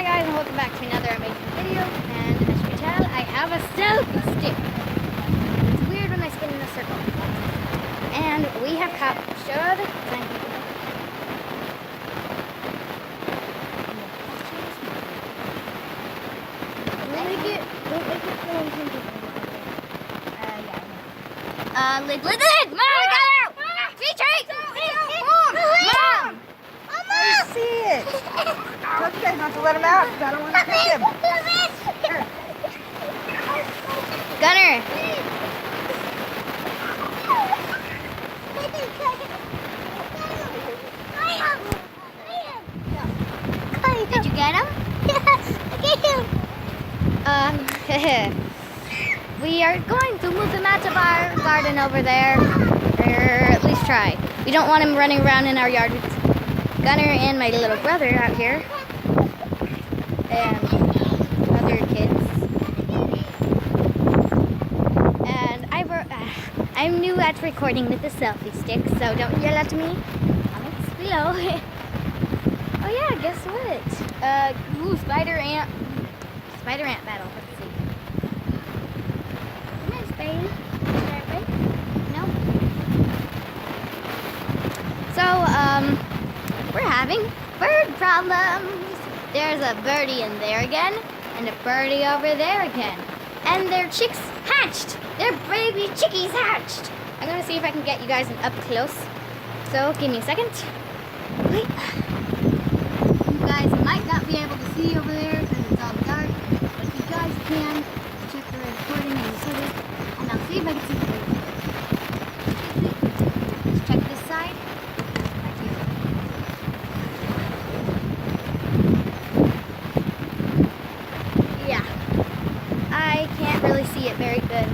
guys, and welcome back to another amazing video. And as you can tell, I have a selfie stick. It's weird when I spin in a circle. And we have captured. Lid, Mom, we got her! Retreat! Mom! I see it. Told you guys not to let him out because I don't want to catch him. Gunner! Did you get him? I get him. We are going to move him out of our garden over there, or at least try. We don't want him running around in our yard with Gunner and my little brother out here, and other kids. And I'm new at recording with the selfie stick, so don't yell at me. Comments below. Oh yeah, guess what? Spider ant battle. Let's see. Come on, Spade. No. So, we're having bird problems. There's a birdie in there again, and a birdie over there again. And their chicks hatched. Their baby chickies hatched. I'm gonna see if I can get you guys an up close. So, give me a second. Wait. You guys might not be able to see over there because it's all dark, but if you guys can, check the recording and the footage, and I'll see if I can see the bird. Let's check this side. Right here. Yeah, I can't really see it very good.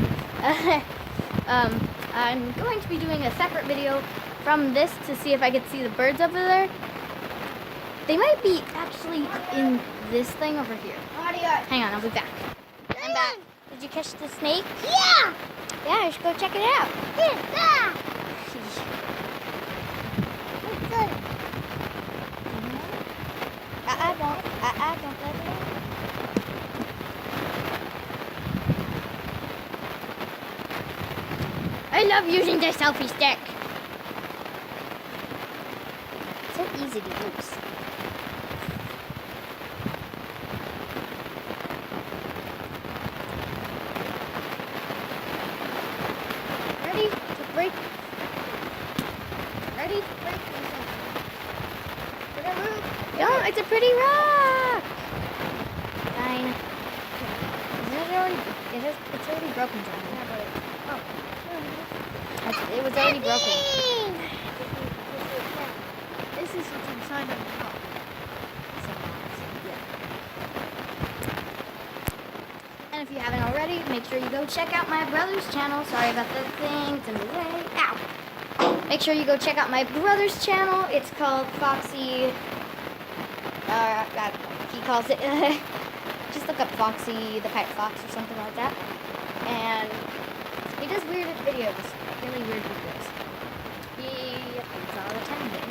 I'm going to be doing a separate video from this to see if I can see the birds over there. They might be actually in this thing over here. Hang on, I'll be back. I'm back. Did you catch the snake? Yeah! Yeah, you should go check it out. Yeah! Good. Don't let it out. I love using the selfie stick. It's so easy to use. Ready to break No, it's a pretty rock. Fine. It's already broken, Johnny. It was already broken. This is what's inside of the rock. And if you haven't already, make sure you go check out my brother's channel. Sorry about the thing, it's in the way. Ow! Make sure you go check out my brother's channel. It's called Foxy. He calls it. Just look up Foxy the Pet Fox or something like that. And he does weird videos. Really weird videos. He uploads all the time here.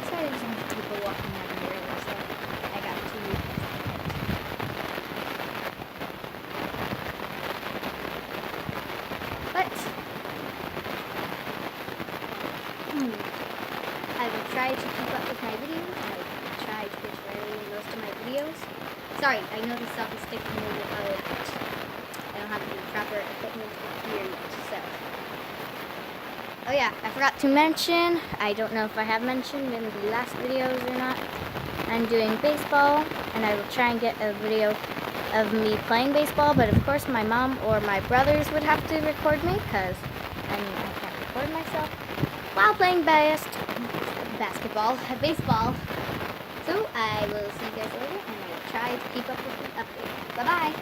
So there's some people walking out here, so I got to. But I will try to keep up with my videos. I will try to get ready in most of my videos. Sorry, I know the selfie stick is a little bit out. I don't have the proper equipment here yet, so. Oh yeah, I forgot to mention, I don't know if I have mentioned in the last videos or not, I'm doing baseball, and I will try and get a video of me playing baseball, but of course my mom or my brothers would have to record me, because, I can't record myself while playing baseball. So I will see you guys later, and I will try to keep up with the update. Bye-bye!